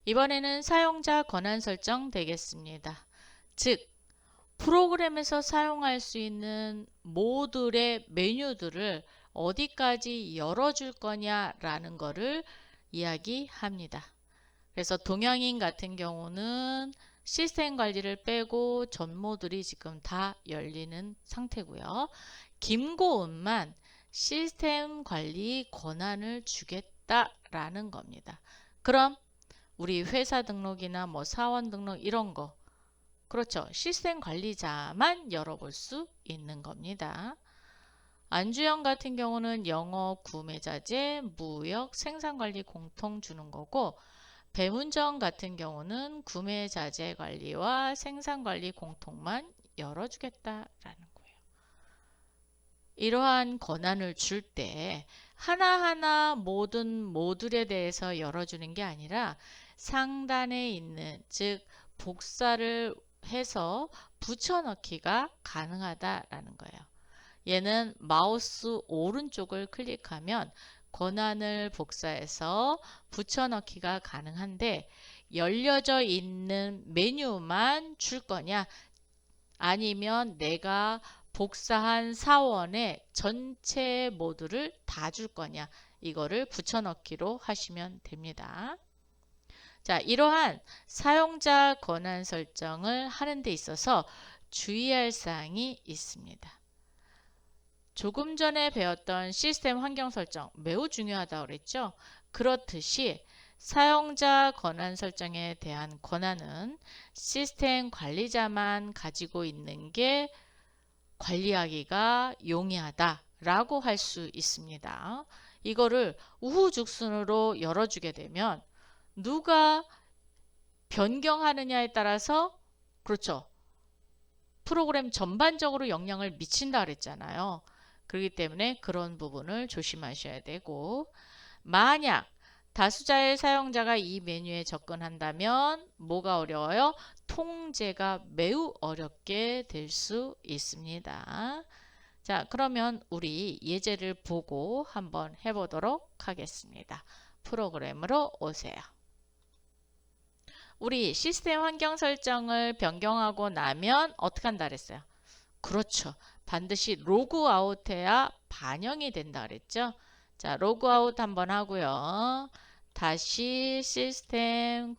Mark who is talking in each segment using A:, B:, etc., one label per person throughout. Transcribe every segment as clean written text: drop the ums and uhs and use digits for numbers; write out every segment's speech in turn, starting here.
A: 이번에는 사용자 권한 설정 되겠습니다. 즉, 프로그램에서 사용할 수 있는 모듈의 메뉴들을 어디까지 열어줄 거냐라는 거를 이야기합니다. 그래서 동양인 같은 경우는 시스템 관리를 빼고 전 모듈이 지금 다 열리는 상태고요. 김고은만 시스템 관리 권한을 주겠다라는 겁니다. 그럼 우리 회사 등록이나 뭐 사원 등록 이런 거, 그렇죠. 시스템 관리자만 열어볼 수 있는 겁니다. 안주영 같은 경우는 영업, 구매자재, 무역, 생산관리 공통 주는 거고, 배문정 같은 경우는 구매자재 관리와 생산관리 공통만 열어주겠다라는 거예요. 이러한 권한을 줄 때 하나하나 모든 모듈에 대해서 열어주는 게 아니라 상단에 있는, 즉 복사를 해서 붙여넣기가 가능하다라는 거예요. 얘는 마우스 오른쪽을 클릭하면 권한을 복사해서 붙여넣기가 가능한데, 열려져 있는 메뉴만 줄 거냐, 아니면 내가 복사한 사원의 전체 모듈을 다 줄 거냐, 이거를 붙여넣기로 하시면 됩니다. 자, 이러한 사용자 권한 설정을 하는 데 있어서 주의할 사항이 있습니다. 조금 전에 배웠던 시스템 환경 설정 매우 중요하다고 그랬죠? 그렇듯이 사용자 권한 설정에 대한 권한은 시스템 관리자만 가지고 있는 게 관리하기가 용이하다라고 할 수 있습니다. 이거를 우후죽순으로 열어주게 되면 누가 변경하느냐에 따라서, 그렇죠, 프로그램 전반적으로 영향을 미친다 그랬잖아요. 그렇기 때문에 그런 부분을 조심하셔야 되고, 만약 다수자의 사용자가 이 메뉴에 접근한다면 뭐가 어려워요? 통제가 매우 어렵게 될 수 있습니다. 자, 그러면 우리 예제를 보고 한번 해보도록 하겠습니다. 프로그램으로 오세요. 우리 시스템 환경 설정을 변경하고 나면 어떻게 한다 그랬어요? 그렇죠. 반드시 로그아웃해야 반영이 된다 그랬죠. 자, 로그아웃 한번 하고요. 다시 시스템으로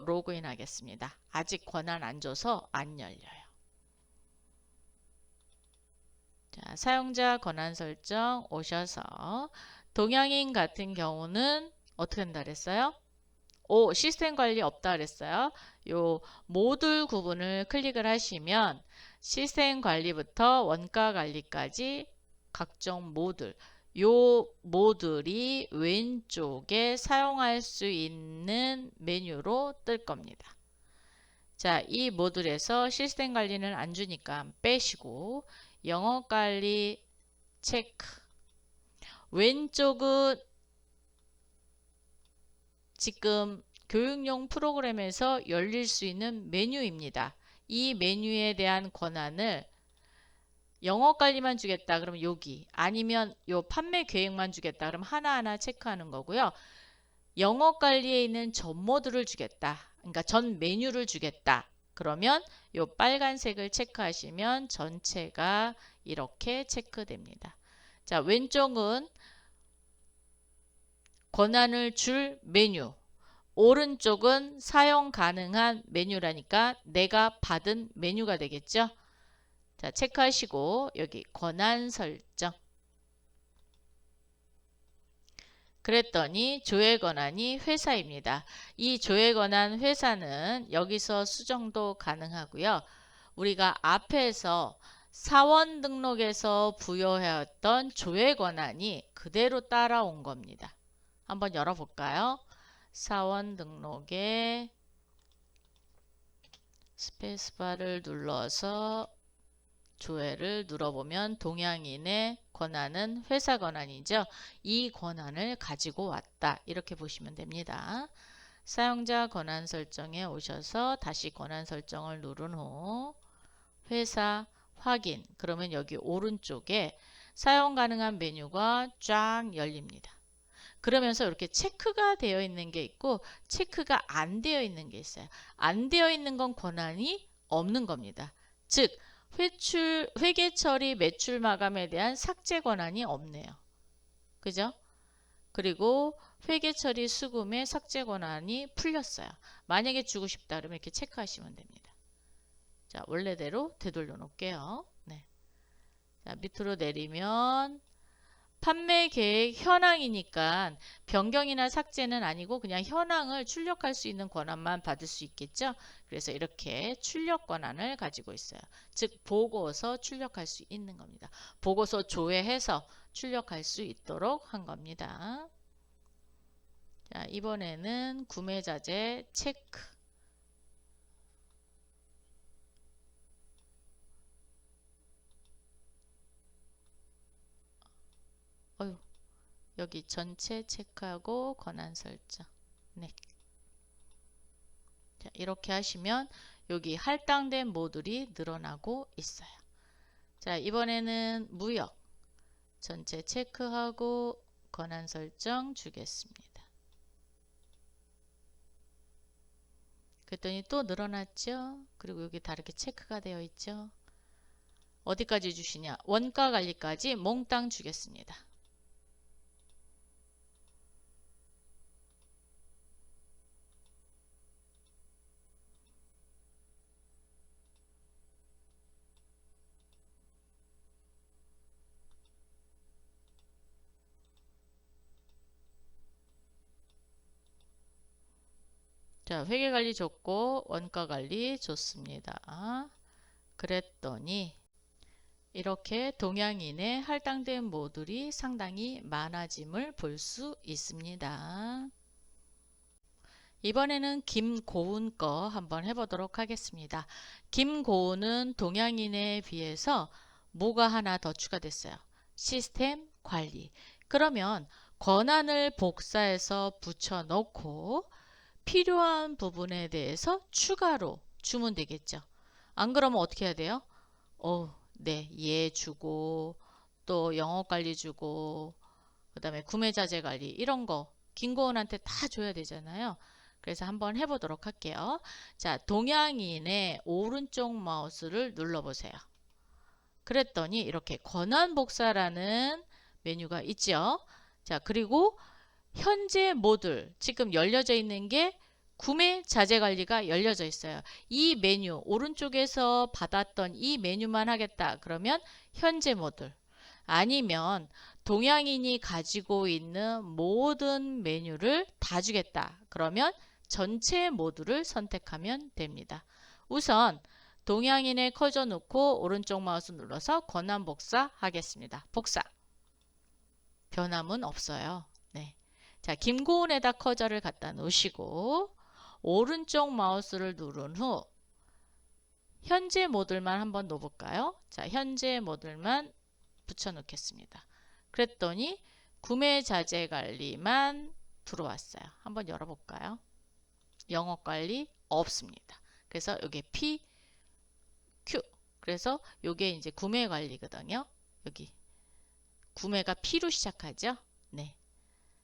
A: 로그인 하겠습니다. 아직 권한 안 줘서 안 열려요. 자, 사용자 권한 설정 오셔서 동양인 같은 경우는 어떻게 한다 그랬어요? 시스템 관리 없다 그랬어요. 요 모듈 구분을 클릭을 하시면 시스템 관리부터 원가 관리까지 각종 모듈, 요 모듈이 왼쪽에 사용할 수 있는 메뉴로 뜰 겁니다. 자, 이 모듈에서 시스템 관리는 안 주니까 빼시고 영업 관리 체크. 왼쪽은 지금 교육용 프로그램에서 열릴 수 있는 메뉴입니다. 이 메뉴에 대한 권한을 영업 관리만 주겠다 그러면 여기, 아니면 요 판매 계획만 주겠다 그러면 하나하나 체크하는 거고요. 영업 관리에 있는 전 모듈을 주겠다, 그러니까 전 메뉴를 주겠다 그러면 요 빨간색을 체크하시면 전체가 이렇게 체크됩니다. 자, 왼쪽은 권한을 줄 메뉴, 오른쪽은 사용 가능한 메뉴라니까 내가 받은 메뉴가 되겠죠. 자, 체크하시고 여기 권한 설정. 그랬더니 조회 권한이 회사입니다. 이 조회 권한 회사는 여기서 수정도 가능하고요. 우리가 앞에서 사원 등록에서 부여해왔던 조회 권한이 그대로 따라온 겁니다. 한번 열어볼까요? 사원 등록에 스페이스바를 눌러서 조회를 눌러보면 동양인의 권한은 회사 권한이죠. 이 권한을 가지고 왔다, 이렇게 보시면 됩니다. 사용자 권한 설정에 오셔서 다시 권한 설정을 누른 후 회사 확인, 그러면 여기 오른쪽에 사용 가능한 메뉴가 쫙 열립니다. 그러면서 이렇게 체크가 되어 있는 게 있고 체크가 안 되어 있는 게 있어요. 안 되어 있는 건 권한이 없는 겁니다. 즉 회계 처리 매출 마감에 대한 삭제 권한이 없네요. 그죠? 그리고 회계 처리 수금의 삭제 권한이 풀렸어요. 만약에 주고 싶다 그러면 이렇게 체크하시면 됩니다. 자, 원래대로 되돌려 놓을게요. 네. 자, 밑으로 내리면 판매 계획 현황이니까 변경이나 삭제는 아니고 그냥 현황을 출력할 수 있는 권한만 받을 수 있겠죠. 그래서 이렇게 출력 권한을 가지고 있어요. 즉 보고서 출력할 수 있는 겁니다. 보고서 조회해서 출력할 수 있도록 한 겁니다. 자, 이번에는 구매자재 체크. 어휴, 여기 전체 체크하고 권한 설정. 네. 자, 이렇게 하시면 여기 할당된 모듈이 늘어나고 있어요. 자, 이번에는 무역 전체 체크하고 권한 설정 주겠습니다. 그랬더니 또 늘어났죠. 그리고 여기 다 이렇게 체크가 되어 있죠. 어디까지 주시냐? 원가 관리까지 몽땅 주겠습니다. 자, 회계관리 좋고 원가관리 좋습니다. 그랬더니 이렇게 동양인의 할당된 모듈이 상당히 많아짐을 볼 수 있습니다. 이번에는 김고은 거 한번 해보도록 하겠습니다. 김고은은 동양인에 비해서 뭐가 하나 더 추가됐어요. 시스템 관리. 그러면 권한을 복사해서 붙여놓고 필요한 부분에 대해서 추가로 주면 되겠죠. 안 그러면 어떻게 해야 돼요? 네, 얘 주고 또 영업관리 주고 그 다음에 구매자재 관리 이런 거 김고은한테 다 줘야 되잖아요. 그래서 한번 해보도록 할게요. 자, 동양인의 오른쪽 마우스를 눌러보세요. 그랬더니 이렇게 권한 복사라는 메뉴가 있죠. 자, 그리고 현재 모듈 지금 열려져 있는 게 구매 자재 관리가 열려져 있어요. 이 메뉴 오른쪽에서 받았던 이 메뉴만 하겠다. 그러면 현재 모듈 아니면 동양인이 가지고 있는 모든 메뉴를 다 주겠다. 그러면 전체 모듈을 선택하면 됩니다. 우선 동양인에 커져 놓고 오른쪽 마우스 눌러서 권한 복사 하겠습니다. 복사. 변함은 없어요. 네. 자, 김고은에다 커저를 갖다 놓으시고 오른쪽 마우스를 누른 후 현재 모듈만 한번 놓을까요? 자, 현재 모듈만 붙여 놓겠습니다. 그랬더니 구매 자재 관리만 들어왔어요. 한번 열어볼까요? 영업 관리 없습니다. 그래서 여기 P, Q. 그래서 이게 이제 구매 관리거든요. 여기 구매가 P로 시작하죠. 네.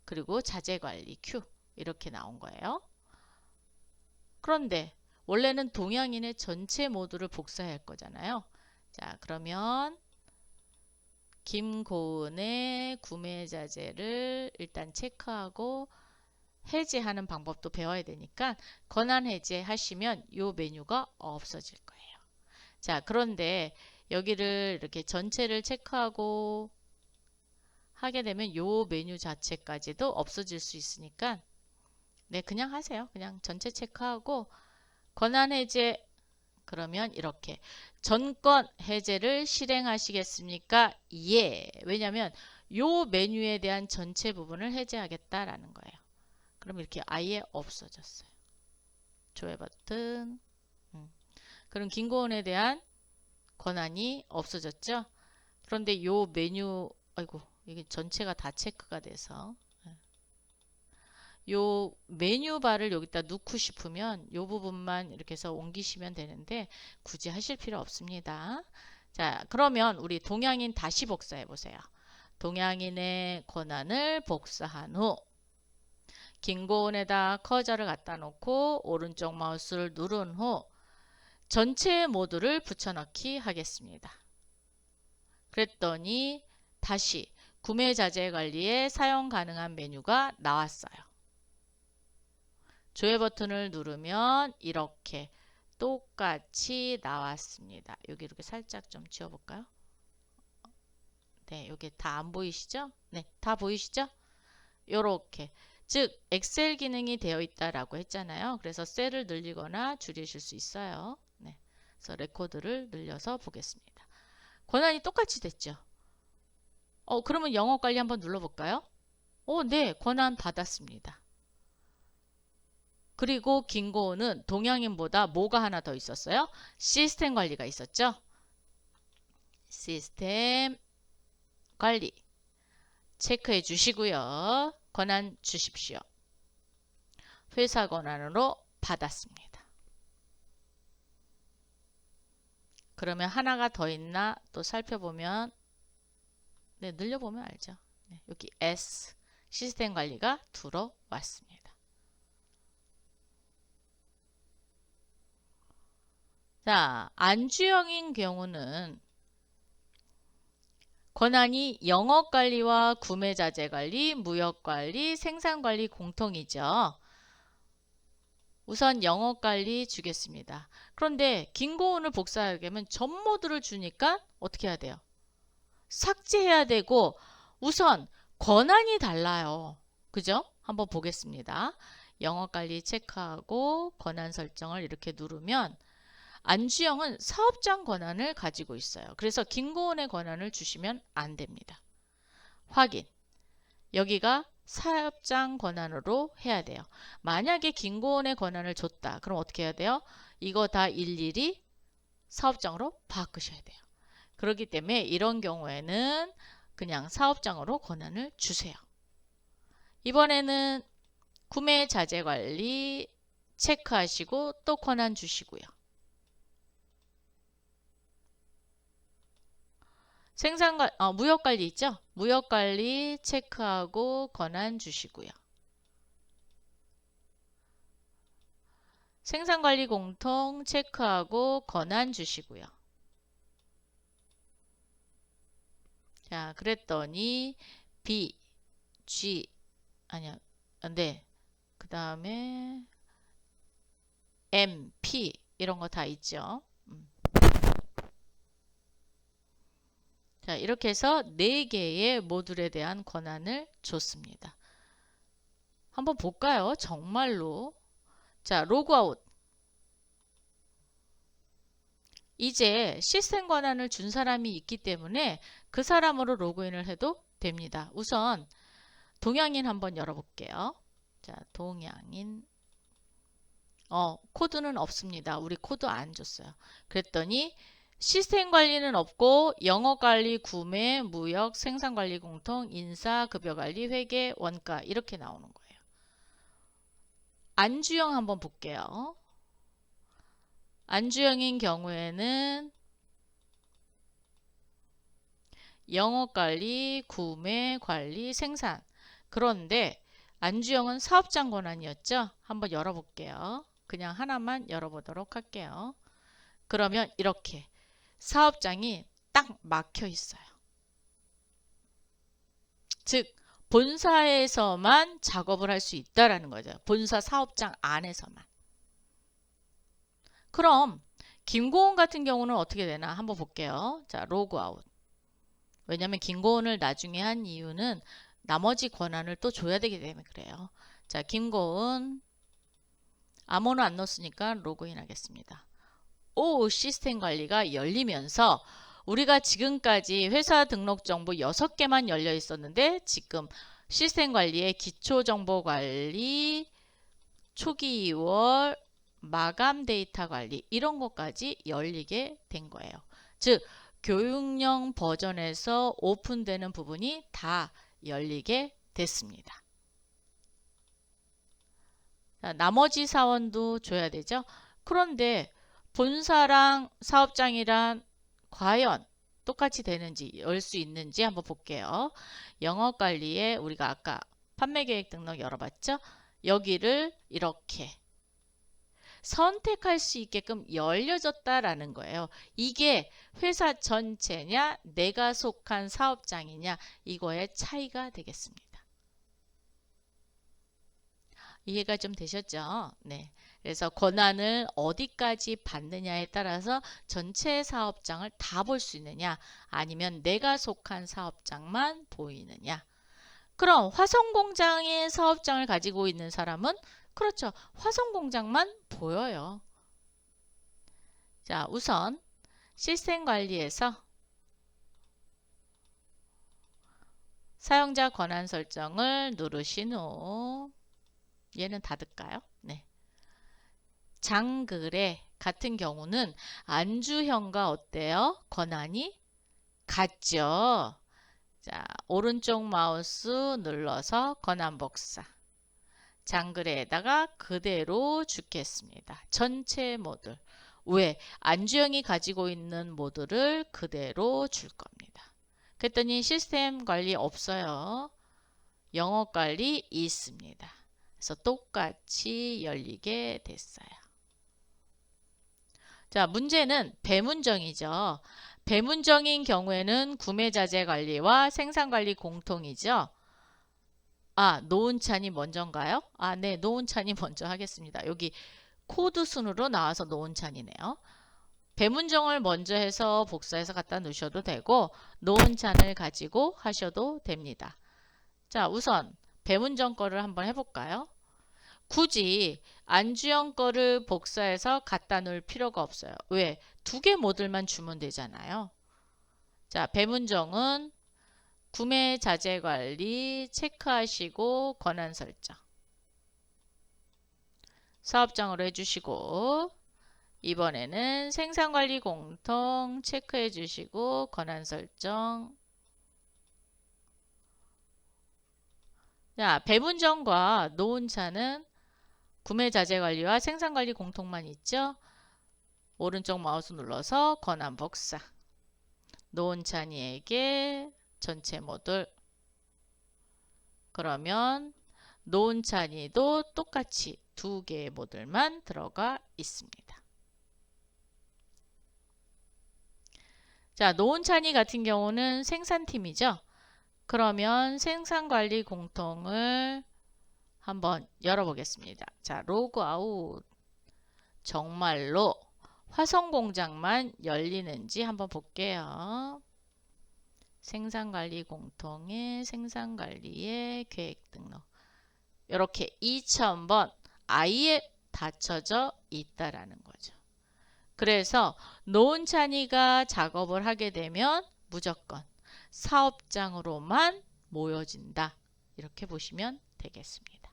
A: 그리고 자재 관리 Q 이렇게 나온 거예요. 그런데 원래는 동양인의 전체 모듈을 복사해야 할 거잖아요. 자, 그러면 김고은의 구매 자재를 일단 체크하고 해제하는 방법도 배워야 되니까 권한 해제 하시면 이 메뉴가 없어질 거예요. 자, 그런데 여기를 이렇게 전체를 체크하고 하게 되면 이 메뉴 자체까지도 없어질 수 있으니까 네, 그냥 하세요. 그냥 전체 체크하고 권한 해제 그러면 이렇게 전권 해제를 실행하시겠습니까? 예. 왜냐하면 이 메뉴에 대한 전체 부분을 해제하겠다라는 거예요. 그럼 이렇게 아예 없어졌어요. 조회 버튼. 그럼 김고은에 대한 권한이 없어졌죠. 그런데 이 메뉴 아이고 이게 전체가 다 체크가 돼서 요 메뉴바를 여기다 넣고 싶으면 요 부분만 이렇게 해서 옮기시면 되는데 굳이 하실 필요 없습니다. 자, 그러면 우리 동양인 다시 복사해 보세요. 동양인의 권한을 복사한 후 김고은에다 커저를 갖다 놓고 오른쪽 마우스를 누른 후 전체 모두를 붙여넣기 하겠습니다. 그랬더니 다시 구매 자재 관리에 사용 가능한 메뉴가 나왔어요. 조회 버튼을 누르면 이렇게 똑같이 나왔습니다. 여기 이렇게 살짝 좀 지워볼까요? 네, 여기 다 안 보이시죠? 네, 다 보이시죠? 요렇게. 즉, 엑셀 기능이 되어 있다라고 했잖아요. 그래서 셀을 늘리거나 줄이실 수 있어요. 네, 그래서 레코드를 늘려서 보겠습니다. 권한이 똑같이 됐죠? 그러면 영업 관리 한번 눌러볼까요? 네, 권한 받았습니다. 그리고 김고은은 동양인보다 뭐가 하나 더 있었어요? 시스템 관리가 있었죠? 시스템 관리 체크해 주시고요. 권한 주십시오. 회사 권한으로 받았습니다. 그러면 하나가 더 있나 또 살펴보면 네, 늘려보면 알죠. 네, 여기 S 시스템 관리가 들어왔습니다. 자, 안주형인 경우는 권한이 영업관리와 구매자재관리, 무역관리, 생산관리 공통이죠. 우선 영업관리 주겠습니다. 그런데 김고은을 복사하게 하면 전 모두를 주니까 어떻게 해야 돼요? 삭제해야 되고 우선 권한이 달라요. 그죠? 한번 보겠습니다. 영업관리 체크하고 권한 설정을 이렇게 누르면 안주영은 사업장 권한을 가지고 있어요. 그래서 김고은의 권한을 주시면 안 됩니다. 확인. 여기가 사업장 권한으로 해야 돼요. 만약에 김고은의 권한을 줬다. 그럼 어떻게 해야 돼요? 이거 다 일일이 사업장으로 바꾸셔야 돼요. 그렇기 때문에 이런 경우에는 그냥 사업장으로 권한을 주세요. 이번에는 구매 자재 관리 체크하시고 또 권한 주시고요. 무역관리 있죠? 무역관리 체크하고 권한 주시고요. 생산관리 공통 체크하고 권한 주시고요. 자, 그랬더니 B, G, 아니야, 네. 그 다음에 M, P 이런 거 다 있죠. 자, 이렇게 해서 4개의 모듈에 대한 권한을 줬습니다. 한번 볼까요? 정말로. 자, 로그아웃. 이제 시스템 권한을 준 사람이 있기 때문에 그 사람으로 로그인을 해도 됩니다. 우선 동양인 한번 열어볼게요. 자, 동양인. 코드는 없습니다. 우리 코드 안 줬어요. 그랬더니 시스템 관리는 없고 영업관리, 구매, 무역, 생산관리 공통, 인사, 급여관리, 회계, 원가 이렇게 나오는 거예요. 안주형 한번 볼게요. 안주형인 경우에는 영업관리, 구매, 관리, 생산. 그런데 안주형은 사업장 권한이었죠? 한번 열어볼게요. 그냥 하나만 열어보도록 할게요. 그러면 이렇게 사업장이 딱 막혀 있어요. 즉 본사에서만 작업을 할 수 있다라는 거죠. 본사 사업장 안에서만. 그럼 김고은 같은 경우는 어떻게 되나 한번 볼게요. 자, 로그아웃. 왜냐하면 김고은을 나중에 한 이유는 나머지 권한을 또 줘야 되기 때문에 그래요. 자, 김고은 아무나 안 넣었으니까 로그인 하겠습니다. 시스템 관리가 열리면서 우리가 지금까지 회사 등록 정보 6개만 열려 있었는데 지금 시스템 관리의 기초 정보 관리, 초기 2월, 마감 데이터 관리 이런 것까지 열리게 된 거예요. 즉 교육용 버전에서 오픈되는 부분이 다 열리게 됐습니다. 자, 나머지 사원도 줘야 되죠. 그런데 본사랑 사업장이랑 과연 똑같이 되는지 열 수 있는지 한번 볼게요. 영업관리에 우리가 아까 판매계획 등록 열어봤죠? 여기를 이렇게 선택할 수 있게끔 열려졌다라는 거예요. 이게 회사 전체냐, 내가 속한 사업장이냐, 이거의 차이가 되겠습니다. 이해가 좀 되셨죠? 네. 그래서 권한을 어디까지 받느냐에 따라서 전체 사업장을 다 볼 수 있느냐, 아니면 내가 속한 사업장만 보이느냐. 그럼 화성공장의 사업장을 가지고 있는 사람은 그렇죠. 화성공장만 보여요. 자, 우선 시스템 관리에서 사용자 권한 설정을 누르신 후 얘는 닫을까요? 네. 장글에 같은 경우는 안주형과 어때요? 권한이 같죠. 자, 오른쪽 마우스 눌러서 권한 복사. 장글에다가 그대로 주겠습니다. 전체 모듈. 왜? 안주형이 가지고 있는 모듈을 그대로 줄 겁니다. 그랬더니 시스템 관리 없어요. 영업 관리 있습니다. 그래서 똑같이 열리게 됐어요. 자, 문제는 배문정이죠. 배문정인 경우에는 구매자재 관리와 생산 관리 공통이죠. 아, 노은찬이 먼저인가요? 아, 네, 노은찬이 먼저 하겠습니다. 여기 코드 순으로 나와서 노은찬이네요. 배문정을 먼저 해서 복사해서 갖다 놓으셔도 되고 노은찬을 가지고 하셔도 됩니다. 자, 우선 배문정 거를 한번 해볼까요? 굳이 안주형 거를 복사해서 갖다 놓을 필요가 없어요. 왜? 두 개 모듈만 주면 되잖아요. 자, 배문정은 구매 자재 관리 체크하시고 권한 설정. 사업장으로 해주시고 이번에는 생산 관리 공통 체크해 주시고 권한 설정. 자, 배문정과 노은차는 구매 자재 관리와 생산 관리 공통만 있죠. 오른쪽 마우스 눌러서 권한 복사. 노은찬이에게 전체 모듈. 그러면 노은찬이도 똑같이 두 개의 모듈만 들어가 있습니다. 자, 노은찬이 같은 경우는 생산팀이죠. 그러면 생산관리 공통을 한번 열어보겠습니다. 자, 로그아웃. 정말로 화성공장만 열리는지 한번 볼게요. 생산관리 공통의 생산관리의 계획 등록. 이렇게 2000번 아예 닫혀져 있다라는 거죠. 그래서 노은찬이가 작업을 하게 되면 무조건 사업장으로만 모여진다. 이렇게 보시면 되겠습니다.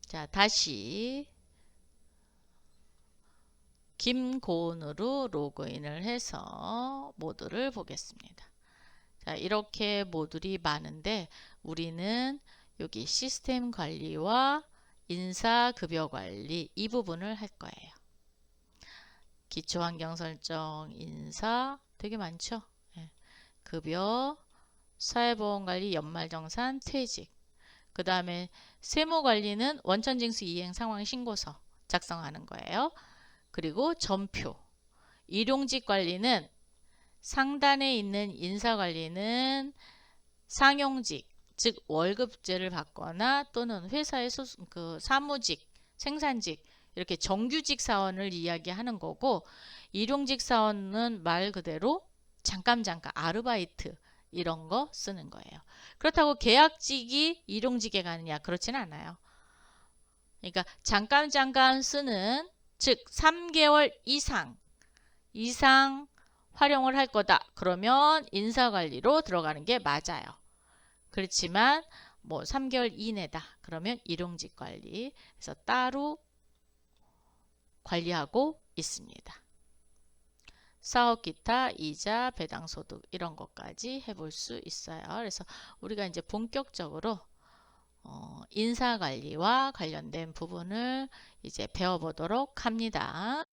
A: 자, 다시 김고은으로 로그인을 해서 모듈을 보겠습니다. 자, 이렇게 모듈이 많은데 우리는 여기 시스템 관리와 인사급여 관리 이 부분을 할 거예요. 기초환경 설정, 인사 되게 많죠. 예. 급여, 사회보험관리, 연말정산, 퇴직. 그 다음에 세무관리는 원천징수 이행 상황 신고서 작성하는 거예요. 그리고 전표. 일용직 관리는 상단에 있는 인사관리는 상용직, 즉 월급제를 받거나 또는 회사의 사무직, 생산직 이렇게 정규직 사원을 이야기하는 거고 일용직 사원은 말 그대로 잠깐 아르바이트 이런 거 쓰는 거예요. 그렇다고 계약직이 일용직에 가느냐 그렇진 않아요. 그러니까 잠깐 쓰는 즉 3개월 이상 활용을 할 거다. 그러면 인사관리로 들어가는 게 맞아요. 그렇지만 뭐 3개월 이내다. 그러면 일용직 관리. 그래서 따로 관리하고 있습니다. 사업 기타, 이자, 배당 소득 이런 것까지 해볼 수 있어요. 그래서 우리가 이제 본격적으로 인사 관리와 관련된 부분을 이제 배워보도록 합니다.